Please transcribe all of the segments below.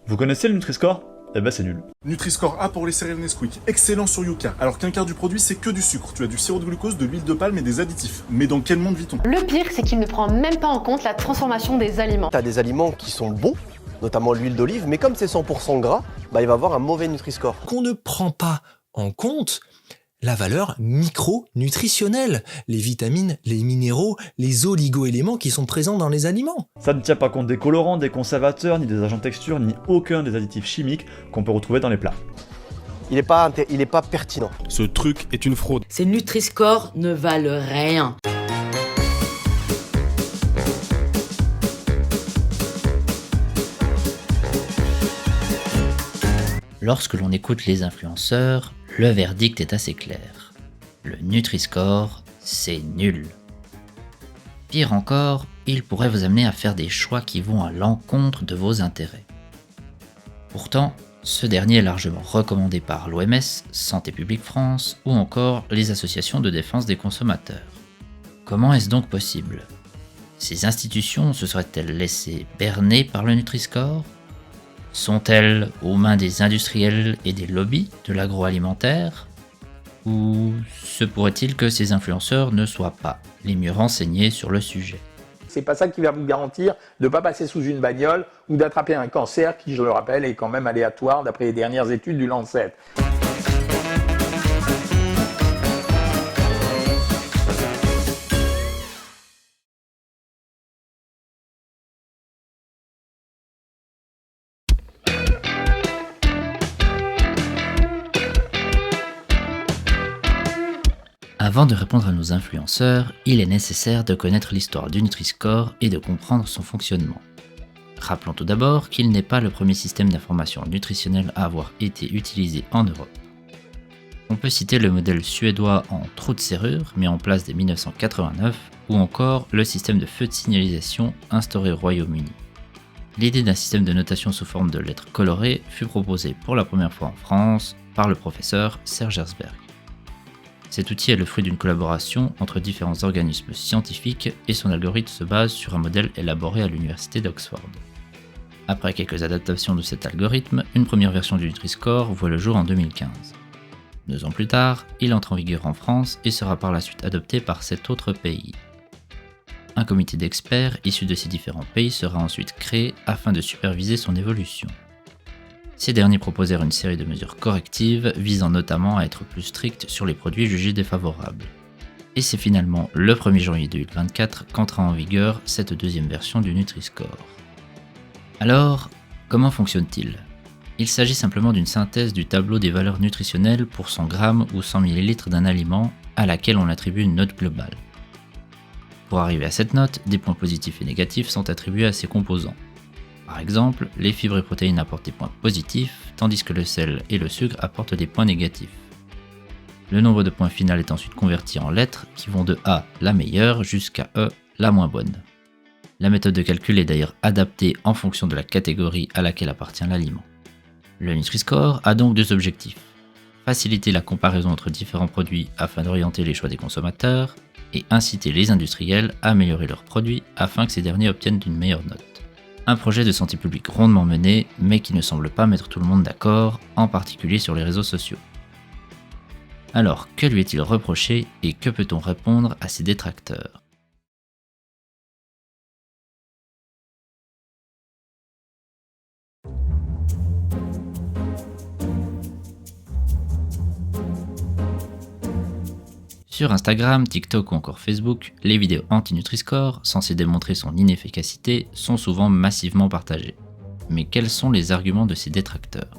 Vous connaissez le Nutri-Score? Eh ben c'est nul. Nutri-Score A pour les céréales Nesquik, excellent sur Yuka, alors qu'un quart du produit c'est que du sucre. Tu as du sirop de glucose, de l'huile de palme et des additifs. Mais dans quel monde vit-on? Le pire, c'est qu'il ne prend même pas en compte la transformation des aliments. T'as des aliments qui sont bons, notamment l'huile d'olive, mais comme c'est 100% gras, il va avoir un mauvais Nutri-Score. Qu'on ne prend pas en compte la valeur micronutritionnelle, les vitamines, les minéraux, les oligo-éléments qui sont présents dans les aliments. Ça ne tient pas compte des colorants, des conservateurs, ni des agents de texture, ni aucun des additifs chimiques qu'on peut retrouver dans les plats. Il est pas pertinent. Ce truc est une fraude. Ces Nutri-Score ne valent rien. Lorsque l'on écoute les influenceurs, le verdict est assez clair. Le Nutri-Score, c'est nul. Pire encore, il pourrait vous amener à faire des choix qui vont à l'encontre de vos intérêts. Pourtant, ce dernier est largement recommandé par l'OMS, Santé publique France ou encore les associations de défense des consommateurs. Comment est-ce donc possible? Ces institutions se seraient-elles laissées berner par le Nutri-Score? Sont-elles aux mains des industriels et des lobbies de l'agroalimentaire? Ou se pourrait-il que ces influenceurs ne soient pas les mieux renseignés sur le sujet? C'est pas ça qui va vous garantir de ne pas passer sous une bagnole ou d'attraper un cancer qui, je le rappelle, est quand même aléatoire d'après les dernières études du Lancet. Avant de répondre à nos influenceurs, il est nécessaire de connaître l'histoire du Nutri-Score et de comprendre son fonctionnement. Rappelons tout d'abord qu'il n'est pas le premier système d'information nutritionnelle à avoir été utilisé en Europe. On peut citer le modèle suédois en trou de serrure mis en place dès 1989 ou encore le système de feu de signalisation instauré au Royaume-Uni. L'idée d'un système de notation sous forme de lettres colorées fut proposée pour la première fois en France par le professeur Serge Herzberg. Cet outil est le fruit d'une collaboration entre différents organismes scientifiques et son algorithme se base sur un modèle élaboré à l'université d'Oxford. Après quelques adaptations de cet algorithme, une première version du Nutri-Score voit le jour en 2015. 2 ans plus tard, il entre en vigueur en France et sera par la suite adopté par 7 autres pays. Un comité d'experts issus de ces différents pays sera ensuite créé afin de superviser son évolution. Ces derniers proposèrent une série de mesures correctives visant notamment à être plus strictes sur les produits jugés défavorables. Et c'est finalement le 1er janvier 2024 qu'entra en vigueur cette deuxième version du Nutri-Score. Alors, comment fonctionne-t-il? Il s'agit simplement d'une synthèse du tableau des valeurs nutritionnelles pour 100 g ou 100 ml d'un aliment à laquelle on attribue une note globale. Pour arriver à cette note, des points positifs et négatifs sont attribués à ces composants. Par exemple, les fibres et protéines apportent des points positifs, tandis que le sel et le sucre apportent des points négatifs. Le nombre de points final est ensuite converti en lettres qui vont de A, la meilleure, jusqu'à E, la moins bonne. La méthode de calcul est d'ailleurs adaptée en fonction de la catégorie à laquelle appartient l'aliment. Le Nutri-Score a donc 2 objectifs. Faciliter la comparaison entre différents produits afin d'orienter les choix des consommateurs, et inciter les industriels à améliorer leurs produits afin que ces derniers obtiennent une meilleure note. Un projet de santé publique rondement mené, mais qui ne semble pas mettre tout le monde d'accord, en particulier sur les réseaux sociaux. Alors, que lui est-il reproché et que peut-on répondre à ses détracteurs? Sur Instagram, TikTok ou encore Facebook, les vidéos anti-Nutri-Score, censées démontrer son inefficacité, sont souvent massivement partagées. Mais quels sont les arguments de ces détracteurs?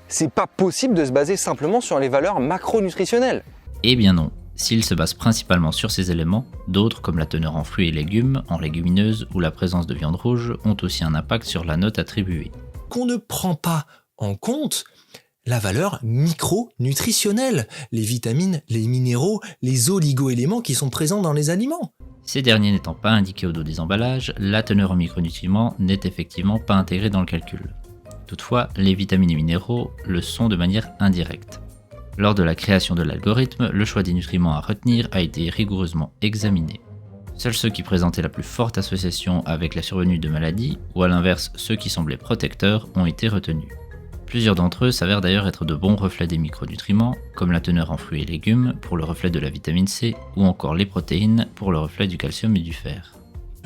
C'est pas possible de se baser simplement sur les valeurs macronutritionnelles. Eh bien non, s'ils se basent principalement sur ces éléments, d'autres comme la teneur en fruits et légumes, en légumineuses ou la présence de viande rouge ont aussi un impact sur la note attribuée. Qu'on ne prend pas en compte la valeur micronutritionnelle, les vitamines, les minéraux, les oligo-éléments qui sont présents dans les aliments. Ces derniers n'étant pas indiqués au dos des emballages, la teneur en micronutriments n'est effectivement pas intégrée dans le calcul. Toutefois, les vitamines et minéraux le sont de manière indirecte. Lors de la création de l'algorithme, le choix des nutriments à retenir a été rigoureusement examiné. Seuls ceux qui présentaient la plus forte association avec la survenue de maladies, ou à l'inverse ceux qui semblaient protecteurs, ont été retenus. Plusieurs d'entre eux s'avèrent d'ailleurs être de bons reflets des micronutriments, comme la teneur en fruits et légumes pour le reflet de la vitamine C, ou encore les protéines pour le reflet du calcium et du fer.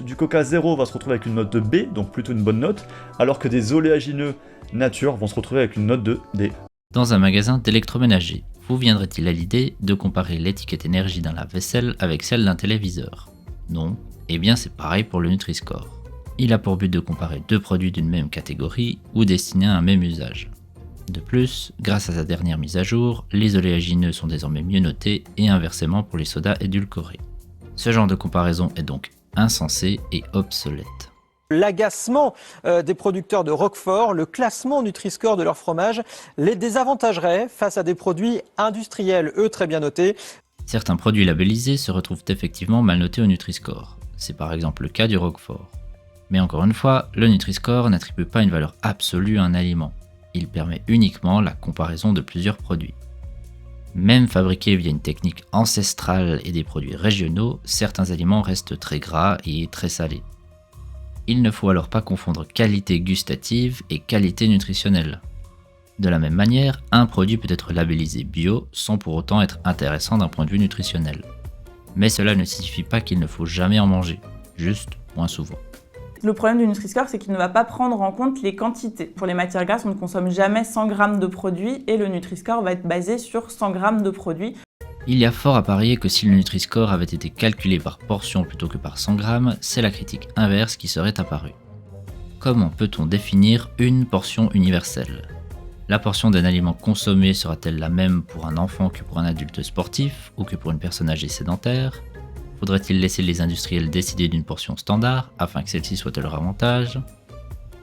Du coca 0 va se retrouver avec une note de B, donc plutôt une bonne note, alors que des oléagineux nature vont se retrouver avec une note de D. Dans un magasin d'électroménager, vous viendrait-il à l'idée de comparer l'étiquette énergie d'un lave-vaisselle avec celle d'un téléviseur? Non, eh bien c'est pareil pour le Nutri-Score. Il a pour but de comparer deux produits d'une même catégorie ou destinés à un même usage. De plus, grâce à sa dernière mise à jour, les oléagineux sont désormais mieux notés et inversement pour les sodas édulcorés. Ce genre de comparaison est donc insensé et obsolète. L'agacement des producteurs de Roquefort, le classement Nutri-Score de leur fromage les désavantagerait face à des produits industriels, eux très bien notés. Certains produits labellisés se retrouvent effectivement mal notés au Nutri-Score. C'est par exemple le cas du Roquefort. Mais encore une fois, le Nutri-Score n'attribue pas une valeur absolue à un aliment. Il permet uniquement la comparaison de plusieurs produits. Même fabriqués via une technique ancestrale et des produits régionaux, certains aliments restent très gras et très salés. Il ne faut alors pas confondre qualité gustative et qualité nutritionnelle. De la même manière, un produit peut être labellisé bio sans pour autant être intéressant d'un point de vue nutritionnel. Mais cela ne signifie pas qu'il ne faut jamais en manger, juste moins souvent. Le problème du Nutri-Score, c'est qu'il ne va pas prendre en compte les quantités. Pour les matières grasses, on ne consomme jamais 100 grammes de produits et le Nutri-Score va être basé sur 100 grammes de produits. Il y a fort à parier que si le Nutri-Score avait été calculé par portion plutôt que par 100 grammes, c'est la critique inverse qui serait apparue. Comment peut-on définir une portion universelle? La portion d'un aliment consommé sera-t-elle la même pour un enfant que pour un adulte sportif ou que pour une personne âgée sédentaire? Faudrait-il laisser les industriels décider d'une portion standard afin que celle-ci soit à leur avantage?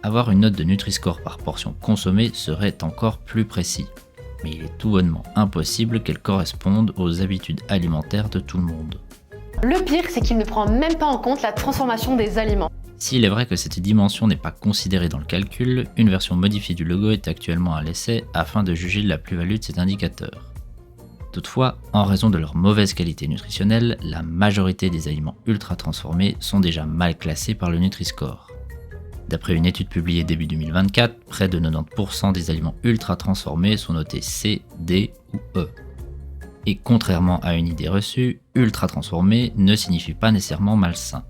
Avoir une note de Nutri-Score par portion consommée serait encore plus précis, mais il est tout bonnement impossible qu'elle corresponde aux habitudes alimentaires de tout le monde. Le pire, c'est qu'il ne prend même pas en compte la transformation des aliments. S'il est vrai que cette dimension n'est pas considérée dans le calcul, une version modifiée du logo est actuellement à l'essai afin de juger de la plus-value de cet indicateur. Toutefois, en raison de leur mauvaise qualité nutritionnelle, la majorité des aliments ultra transformés sont déjà mal classés par le Nutri-Score. D'après une étude publiée début 2024, près de 90% des aliments ultra transformés sont notés C, D ou E. Et contrairement à une idée reçue, ultra transformé ne signifie pas nécessairement malsain.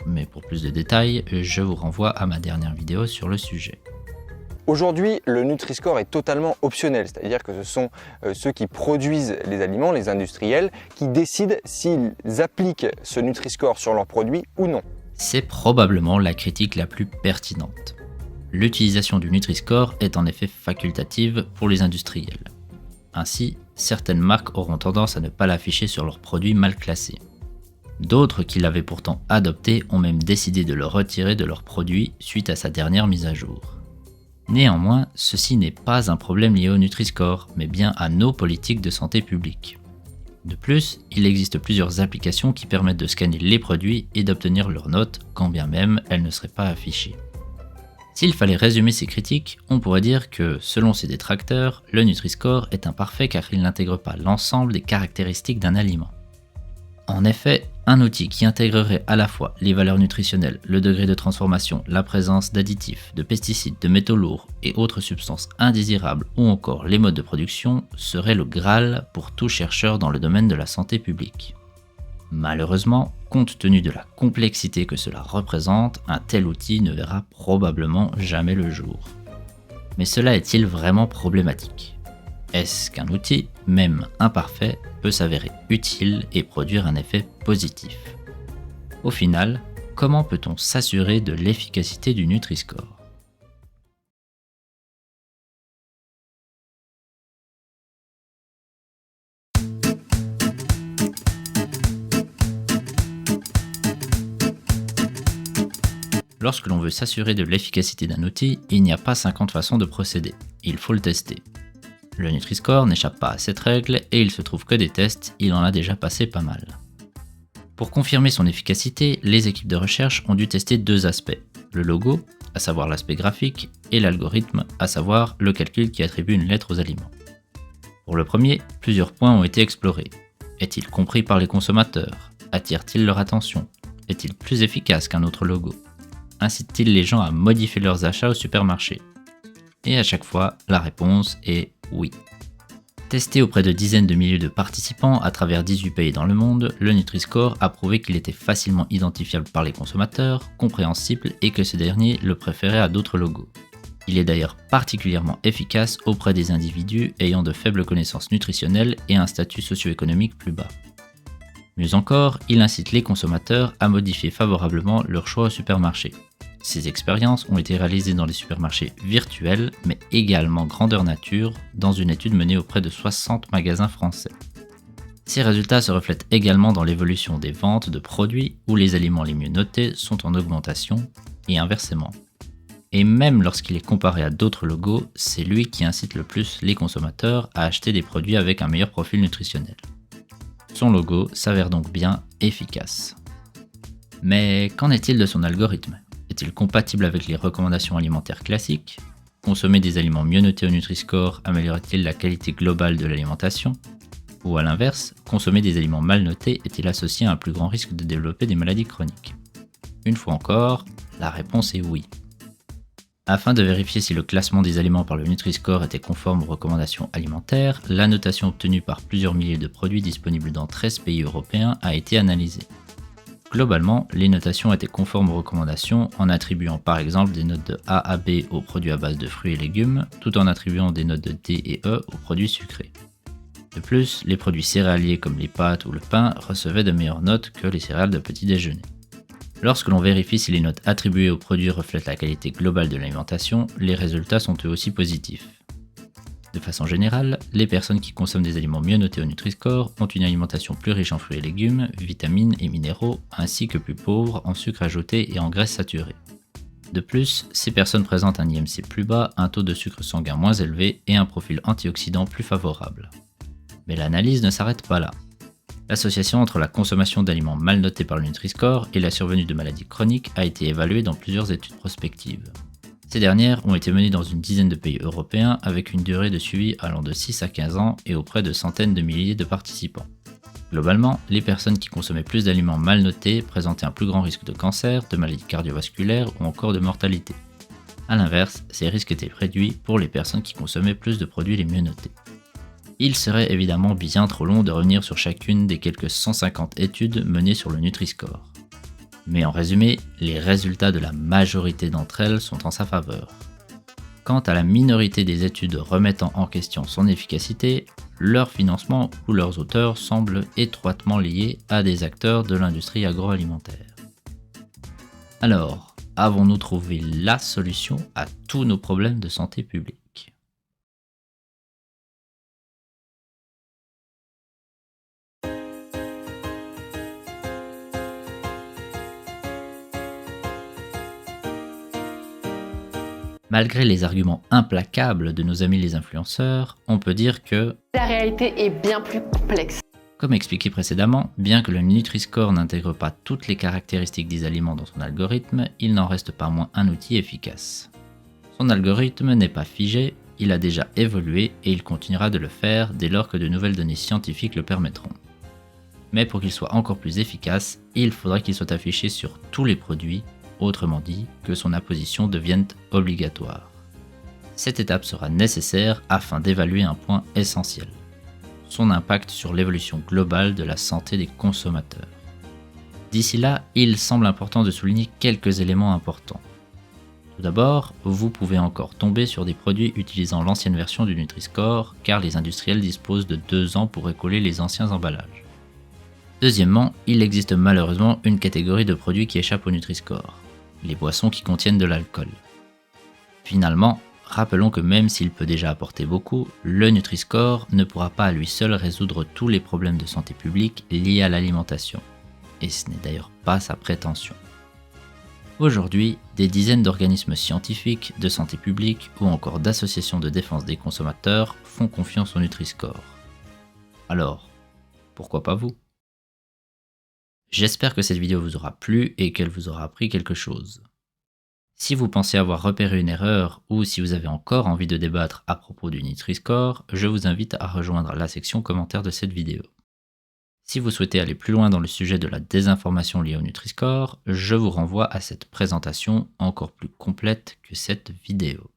Mais pour plus de détails, je vous renvoie à ma dernière vidéo sur le sujet. Aujourd'hui, le Nutri-Score est totalement optionnel, c'est-à-dire que ce sont ceux qui produisent les aliments, les industriels, qui décident s'ils appliquent ce Nutri-Score sur leurs produits ou non. C'est probablement la critique la plus pertinente. L'utilisation du Nutri-Score est en effet facultative pour les industriels. Ainsi, certaines marques auront tendance à ne pas l'afficher sur leurs produits mal classés. D'autres qui l'avaient pourtant adopté ont même décidé de le retirer de leurs produits suite à sa dernière mise à jour. Néanmoins, ceci n'est pas un problème lié au Nutri-Score, mais bien à nos politiques de santé publique. De plus, il existe plusieurs applications qui permettent de scanner les produits et d'obtenir leurs notes, quand bien même elles ne seraient pas affichées. S'il fallait résumer ces critiques, on pourrait dire que, selon ses détracteurs, le Nutri-Score est imparfait car il n'intègre pas l'ensemble des caractéristiques d'un aliment. En effet, un outil qui intégrerait à la fois les valeurs nutritionnelles, le degré de transformation, la présence d'additifs, de pesticides, de métaux lourds et autres substances indésirables ou encore les modes de production serait le Graal pour tout chercheur dans le domaine de la santé publique. Malheureusement, compte tenu de la complexité que cela représente, un tel outil ne verra probablement jamais le jour. Mais cela est-il vraiment problématique ? Est-ce qu'un outil, même imparfait, peut s'avérer utile et produire un effet positif? Au final, comment peut-on s'assurer de l'efficacité du Nutri-Score? Lorsque l'on veut s'assurer de l'efficacité d'un outil, il n'y a pas 50 façons de procéder, il faut le tester. Le Nutri-Score n'échappe pas à cette règle et il se trouve que des tests, il en a déjà passé pas mal. Pour confirmer son efficacité, les équipes de recherche ont dû tester deux aspects, le logo, à savoir l'aspect graphique, et l'algorithme, à savoir le calcul qui attribue une lettre aux aliments. Pour le premier, plusieurs points ont été explorés. Est-il compris par les consommateurs? Attire-t-il leur attention? est-il plus efficace qu'un autre logo? Incite-t-il les gens à modifier leurs achats au supermarché? Et à chaque fois, la réponse est oui. Testé auprès de dizaines de milliers de participants à travers 18 pays dans le monde, le Nutri-Score a prouvé qu'il était facilement identifiable par les consommateurs, compréhensible et que ces derniers le préféraient à d'autres logos. Il est d'ailleurs particulièrement efficace auprès des individus ayant de faibles connaissances nutritionnelles et un statut socio-économique plus bas. Mieux encore, il incite les consommateurs à modifier favorablement leur choix au supermarché. Ces expériences ont été réalisées dans les supermarchés virtuels, mais également grandeur nature, dans une étude menée auprès de 60 magasins français. Ces résultats se reflètent également dans l'évolution des ventes de produits où les aliments les mieux notés sont en augmentation, et inversement. Et même lorsqu'il est comparé à d'autres logos, c'est lui qui incite le plus les consommateurs à acheter des produits avec un meilleur profil nutritionnel. Son logo s'avère donc bien efficace. Mais qu'en est-il de son algorithme? Est-il compatible avec les recommandations alimentaires classiques? Consommer des aliments mieux notés au Nutri-Score améliorerait-il la qualité globale de l'alimentation? Ou à l'inverse, consommer des aliments mal notés est-il associé à un plus grand risque de développer des maladies chroniques? Une fois encore, la réponse est oui. Afin de vérifier si le classement des aliments par le Nutri-Score était conforme aux recommandations alimentaires, la notation obtenue par plusieurs milliers de produits disponibles dans 13 pays européens a été analysée. Globalement, les notations étaient conformes aux recommandations en attribuant par exemple des notes de A à B aux produits à base de fruits et légumes, tout en attribuant des notes de D et E aux produits sucrés. De plus, les produits céréaliers comme les pâtes ou le pain recevaient de meilleures notes que les céréales de petit déjeuner. Lorsque l'on vérifie si les notes attribuées aux produits reflètent la qualité globale de l'alimentation, les résultats sont eux aussi positifs. De façon générale, les personnes qui consomment des aliments mieux notés au Nutri-Score ont une alimentation plus riche en fruits et légumes, vitamines et minéraux, ainsi que plus pauvre en sucre ajouté et en graisses saturées. De plus, ces personnes présentent un IMC plus bas, un taux de sucre sanguin moins élevé et un profil antioxydant plus favorable. Mais l'analyse ne s'arrête pas là. L'association entre la consommation d'aliments mal notés par le Nutri-Score et la survenue de maladies chroniques a été évaluée dans plusieurs études prospectives. Ces dernières ont été menées dans une dizaine de pays européens avec une durée de suivi allant de 6 à 15 ans et auprès de centaines de milliers de participants. Globalement, les personnes qui consommaient plus d'aliments mal notés présentaient un plus grand risque de cancer, de maladies cardiovasculaires ou encore de mortalité. A l'inverse, ces risques étaient réduits pour les personnes qui consommaient plus de produits les mieux notés. Il serait évidemment bien trop long de revenir sur chacune des quelques 150 études menées sur le Nutri-Score. Mais en résumé, les résultats de la majorité d'entre elles sont en sa faveur. Quant à la minorité des études remettant en question son efficacité, leur financement ou leurs auteurs semblent étroitement liés à des acteurs de l'industrie agroalimentaire. Alors, avons-nous trouvé la solution à tous nos problèmes de santé publique ? Malgré les arguments implacables de nos amis les influenceurs, on peut dire que la réalité est bien plus complexe. Comme expliqué précédemment, bien que le Nutri-Score n'intègre pas toutes les caractéristiques des aliments dans son algorithme, il n'en reste pas moins un outil efficace. Son algorithme n'est pas figé, il a déjà évolué et il continuera de le faire dès lors que de nouvelles données scientifiques le permettront. Mais pour qu'il soit encore plus efficace, il faudra qu'il soit affiché sur tous les produits, autrement dit, que son apposition devienne obligatoire. Cette étape sera nécessaire afin d'évaluer un point essentiel, son impact sur l'évolution globale de la santé des consommateurs. D'ici là, il semble important de souligner quelques éléments importants. Tout d'abord, vous pouvez encore tomber sur des produits utilisant l'ancienne version du Nutri-Score car les industriels disposent de 2 ans pour écoller les anciens emballages. Deuxièmement, il existe malheureusement une catégorie de produits qui échappent au Nutri-Score, les boissons qui contiennent de l'alcool. Finalement, rappelons que même s'il peut déjà apporter beaucoup, le Nutri-Score ne pourra pas à lui seul résoudre tous les problèmes de santé publique liés à l'alimentation. Et ce n'est d'ailleurs pas sa prétention. Aujourd'hui, des dizaines d'organismes scientifiques, de santé publique ou encore d'associations de défense des consommateurs font confiance au Nutri-Score. Alors, pourquoi pas vous ? J'espère que cette vidéo vous aura plu et qu'elle vous aura appris quelque chose. Si vous pensez avoir repéré une erreur ou si vous avez encore envie de débattre à propos du Nutri-Score, je vous invite à rejoindre la section commentaires de cette vidéo. Si vous souhaitez aller plus loin dans le sujet de la désinformation liée au Nutri-Score, je vous renvoie à cette présentation encore plus complète que cette vidéo.